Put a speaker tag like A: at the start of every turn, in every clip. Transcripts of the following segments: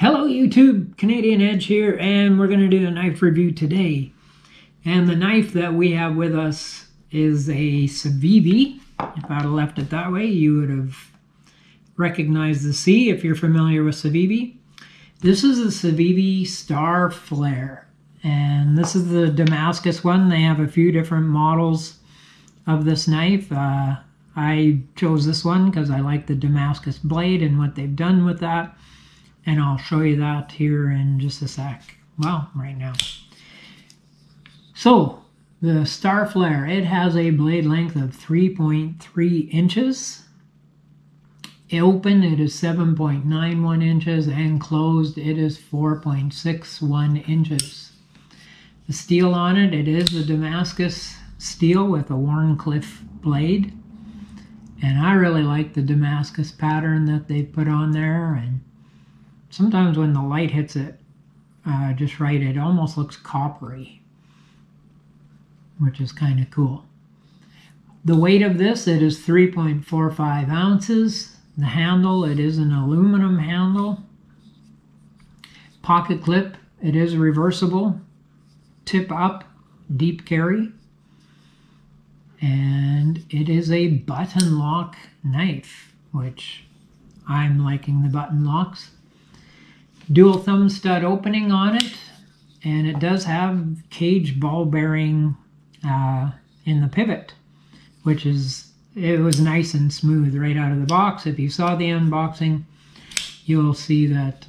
A: Hello YouTube, Canadian Edge here, and we're going to do a knife review today. And the knife that we have with us is a Civivi. If I'd have left it that way, you would have recognized the C if you're familiar with Civivi. This is the Civivi Starflare, and this is the Damascus one. They have a few different models of this knife. I chose this one because I like the Damascus blade and what they've done with that. And I'll show you that here in just a sec. Well, right now. So, the Starflare, it has a blade length of 3.3 inches. Open, it is 7.91 inches, and closed, it is 4.61 inches. The steel on it, it is the Damascus steel with a Wharncliffe blade. And I really like the Damascus pattern that they put on there, and sometimes when the light hits it just right, it almost looks coppery, which is kind of cool. The weight of this, it is 3.45 ounces. The handle, it is an aluminum handle. Pocket clip, it is reversible. Tip up, deep carry. And it is a button lock knife, which I'm liking the button locks. Dual thumb stud opening on it, and it does have cage ball bearing in the pivot, which is, it was nice and smooth right out of the box. If you saw the unboxing, you'll see that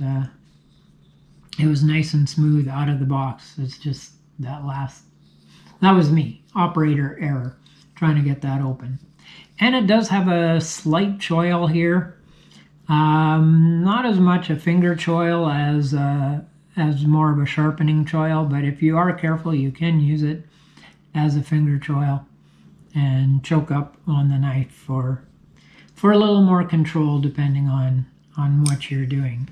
A: it was nice and smooth out of the box. It's just that was me, operator error, trying to get that open. And it does have a slight choil here. Not as much a finger choil as more of a sharpening choil, but if you are careful, you can use it as a finger choil and choke up on the knife for a little more control depending on what you're doing.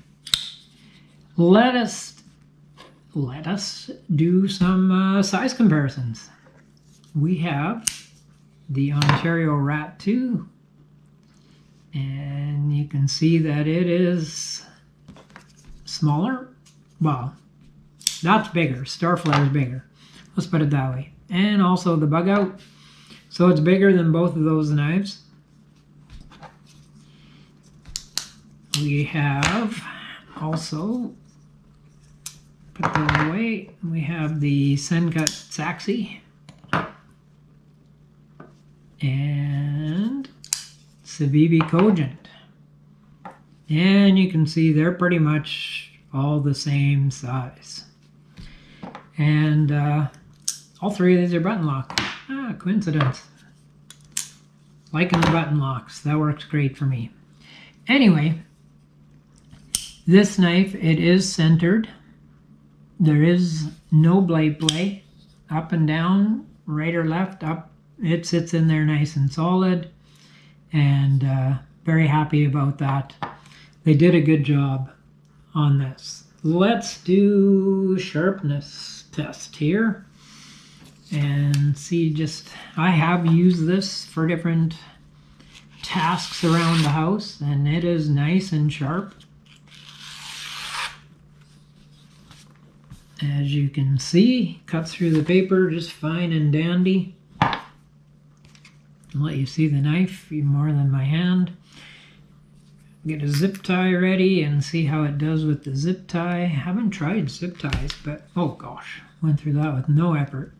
A: Let us do some size comparisons. We have the Ontario Rat 2. And you can see that it is smaller. Well, that's bigger. Starflare is bigger. Let's put it that way. And also the bug out. So it's bigger than both of those knives. We have also, put that away, we have the Sencut Saxi. And Civivi Cogent, and you can see they're pretty much all the same size, and all three of these are button lock. Coincidence. Liking the button locks, that works great for me. Anyway, this knife, it is centered. There is no blade play, up and down, right or left, up. It sits in there nice and solid. And very happy about that. They did a good job on this. Let's do sharpness test here and see. Just, I have used this for different tasks around the house, and it is nice and sharp. As you can see, cuts through the paper just fine and dandy. I'll let you see the knife even more than my hand. Get a zip tie ready and see how it does with the zip tie. Haven't tried zip ties, but oh gosh, went through that with no effort.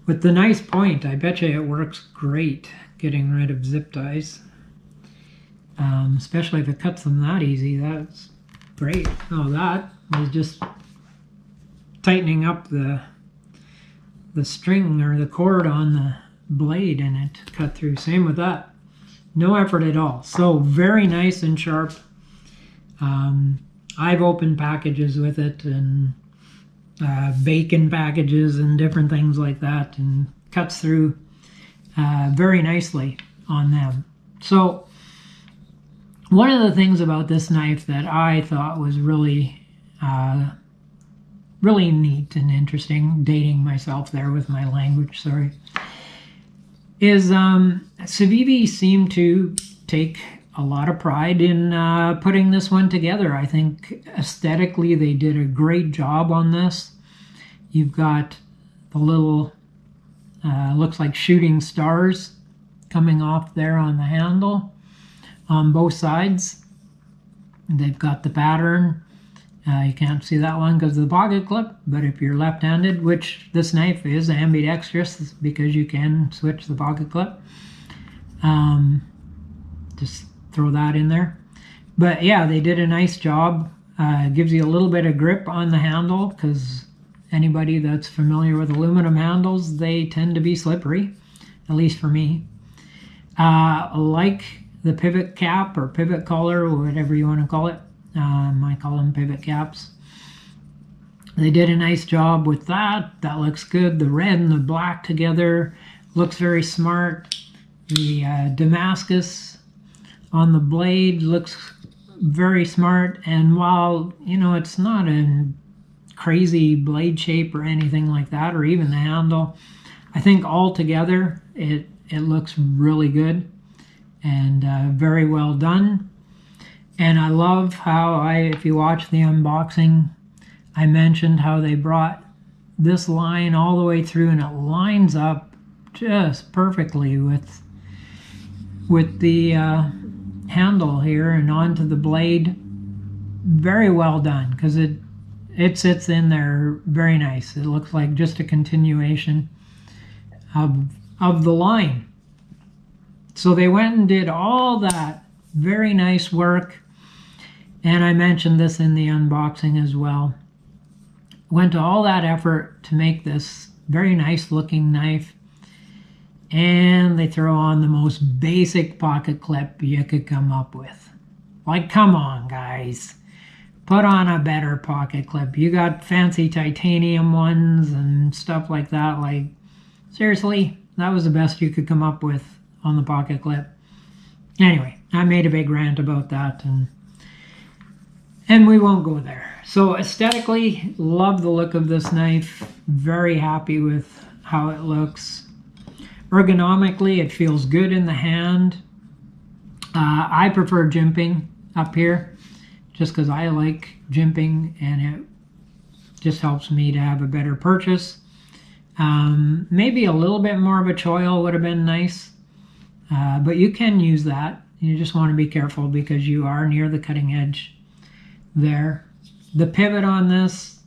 A: With the nice point, I bet you it works great getting rid of zip ties. Especially if it cuts them that easy, that's great. Oh, that was just tightening up the string or the cord on the blade, and it cut through. Same with that. No effort at all. So very nice and sharp. I've opened packages with it, and bacon packages and different things like that, and cuts through very nicely on them. So one of the things about this knife that I thought was really really neat and interesting, dating myself there with my language, sorry, is Civivi seemed to take a lot of pride in putting this one together. I think aesthetically they did a great job on this. You've got the little, looks like shooting stars coming off there on the handle on both sides. They've got the pattern. You can't see that one because of the pocket clip, but if you're left-handed, which this knife is ambidextrous because you can switch the pocket clip, just throw that in there. But yeah, they did a nice job. Gives you a little bit of grip on the handle because anybody that's familiar with aluminum handles, they tend to be slippery, at least for me. Like the pivot cap or pivot collar or whatever you want to call it. I call them pivot caps. They did a nice job with that. That looks good. The red and the black together looks very smart. The Damascus on the blade looks very smart. And while, you know, it's not a crazy blade shape or anything like that, or even the handle, I think altogether it looks really good and very well done. And I love how if you watch the unboxing, I mentioned how they brought this line all the way through and it lines up just perfectly with the handle here and onto the blade. Very well done because it sits in there very nice. It looks like just a continuation of the line. So they went and did all that very nice work. And I mentioned this in the unboxing as well. Went to all that effort to make this very nice looking knife. And they throw on the most basic pocket clip you could come up with. Like, come on, guys. Put on a better pocket clip. You got fancy titanium ones and stuff like that. Like, seriously, that was the best you could come up with on the pocket clip. Anyway, I made a big rant about that, and we won't go there. So aesthetically, love the look of this knife. Very happy with how it looks. Ergonomically, it feels good in the hand. I prefer jimping up here just because I like jimping and it just helps me to have a better purchase. Maybe a little bit more of a choil would have been nice, but you can use that. You just want to be careful because you are near the cutting edge there. The pivot on this,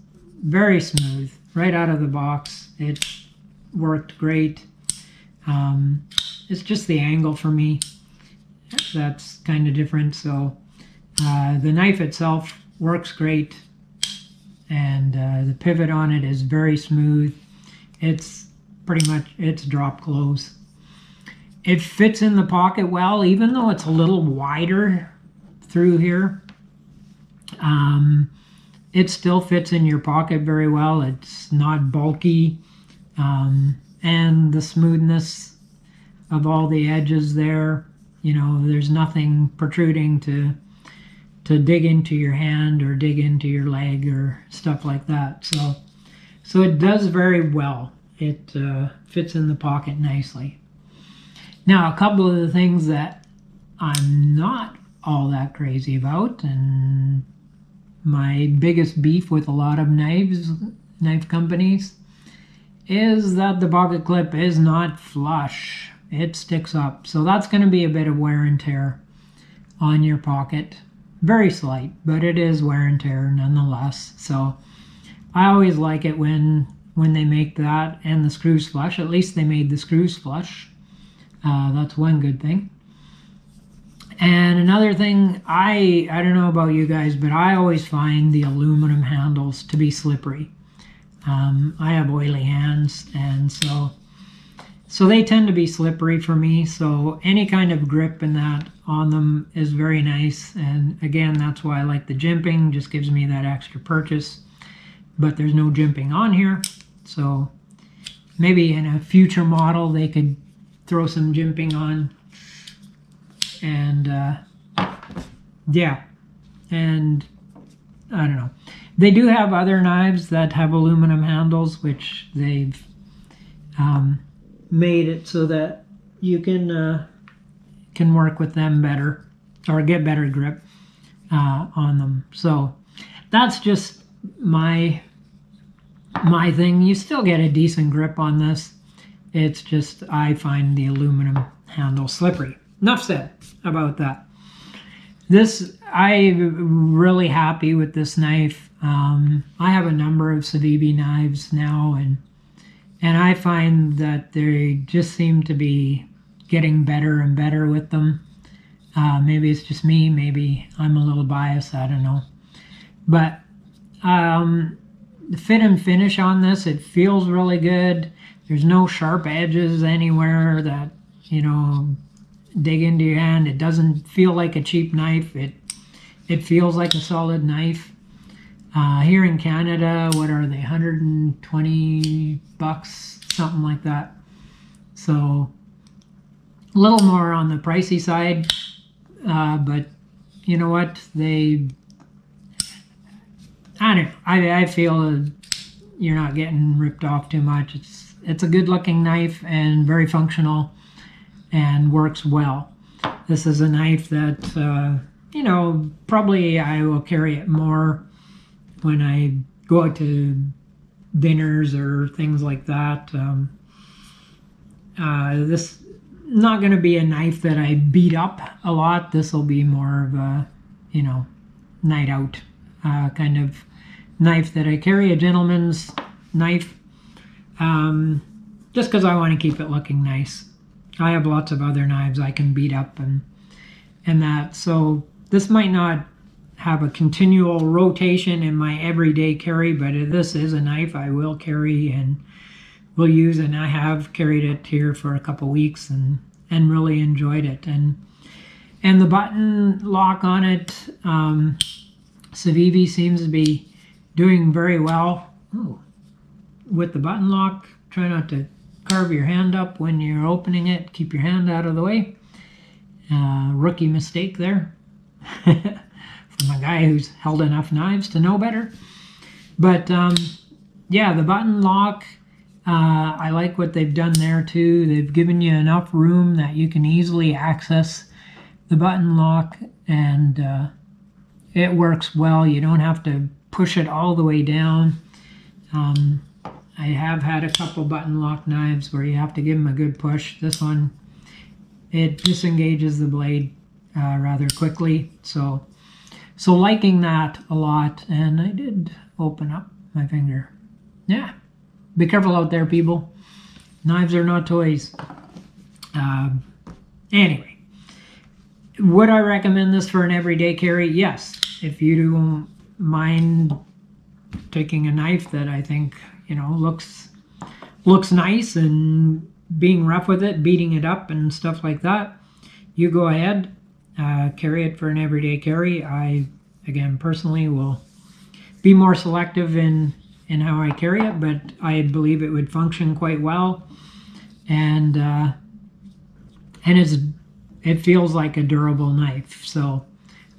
A: very smooth, right out of the box. It worked great. It's just the angle for me that's kind of different. So the knife itself works great, and the pivot on it is very smooth. It's pretty much, it's drop close. It fits in the pocket well, even though it's a little wider through here. It still fits in your pocket very well. It's not bulky. And the smoothness of all the edges there, you know, there's nothing protruding to dig into your hand or dig into your leg or stuff like that. So it does very well. It fits in the pocket nicely. Now, a couple of the things that I'm not all that crazy about, and my biggest beef with a lot of knife companies, is that the pocket clip is not flush. It sticks up. So that's going to be a bit of wear and tear on your pocket. Very slight, but it is wear and tear nonetheless. So I always like it when they make that and the screws flush. At least they made the screws flush. That's one good thing. And another thing, I don't know about you guys, but I always find the aluminum handles to be slippery. I have oily hands, and so they tend to be slippery for me. So any kind of grip in that on them is very nice. And again, that's why I like the jimping. Just gives me that extra purchase. But there's no jimping on here. So maybe in a future model they could throw some jimping on. And yeah, and I don't know. They do have other knives that have aluminum handles, which they've made it so that you can work with them better. or get better grip on them. So that's just my thing. You still get a decent grip on this. It's just I find the aluminum handle slippery. Enough said about that. I'm really happy with this knife. I have a number of Civivi knives now, and I find that they just seem to be getting better and better with them. Maybe it's just me, maybe I'm a little biased, I don't know. But the fit and finish on this, it feels really good. There's no sharp edges anywhere that, you know, dig into your hand. It doesn't feel like a cheap knife. It feels like a solid knife. Here in Canada, what are they, 120 bucks, something like that. So a little more on the pricey side, but you know what, I don't know, I feel you're not getting ripped off too much. It's a good looking knife and very functional and works well. This is a knife that, you know, probably I will carry it more when I go out to dinners or things like that. This not going to be a knife that I beat up a lot. This will be more of a, you know, night out kind of knife that I carry, a gentleman's knife, just because I want to keep it looking nice. I have lots of other knives I can beat up and that, so this might not have a continual rotation in my everyday carry, but this is a knife I will carry and will use, and I have carried it here for a couple weeks and really enjoyed it. And the button lock on it, Civivi seems to be doing very well. Ooh. With the button lock. Try not to carve your hand up when you're opening it. Keep your hand out of the way. Rookie mistake there from a guy who's held enough knives to know better. But yeah, the button lock, I like what they've done there too. They've given you enough room that you can easily access the button lock, and it works well. You don't have to push it all the way down. I have had a couple button lock knives where you have to give them a good push. This one, it disengages the blade rather quickly. So liking that a lot. And I did open up my finger. Yeah, be careful out there, people. Knives are not toys. Anyway, would I recommend this for an everyday carry? Yes. If you don't mind taking a knife that I think, you know, looks nice and being rough with it, beating it up and stuff like that, you go ahead, carry it for an everyday carry. I, again, personally will be more selective in how I carry it, but I believe it would function quite well, and it feels like a durable knife. So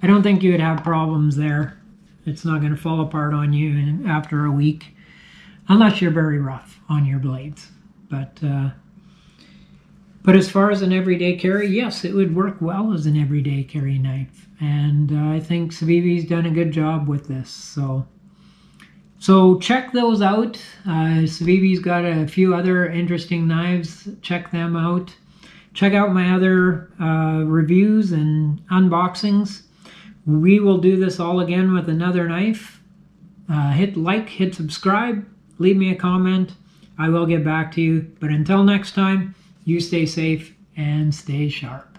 A: I don't think you would have problems there. It's not going to fall apart on you after a week, unless you're very rough on your blades. But as far as an everyday carry, yes, it would work well as an everyday carry knife. And I think Civivi's done a good job with this. So check those out. Civivi's got a few other interesting knives. Check them out. Check out my other reviews and unboxings. We will do this all again with another knife. Hit like, hit subscribe, leave me a comment. I will get back to you. But until next time, you stay safe and stay sharp.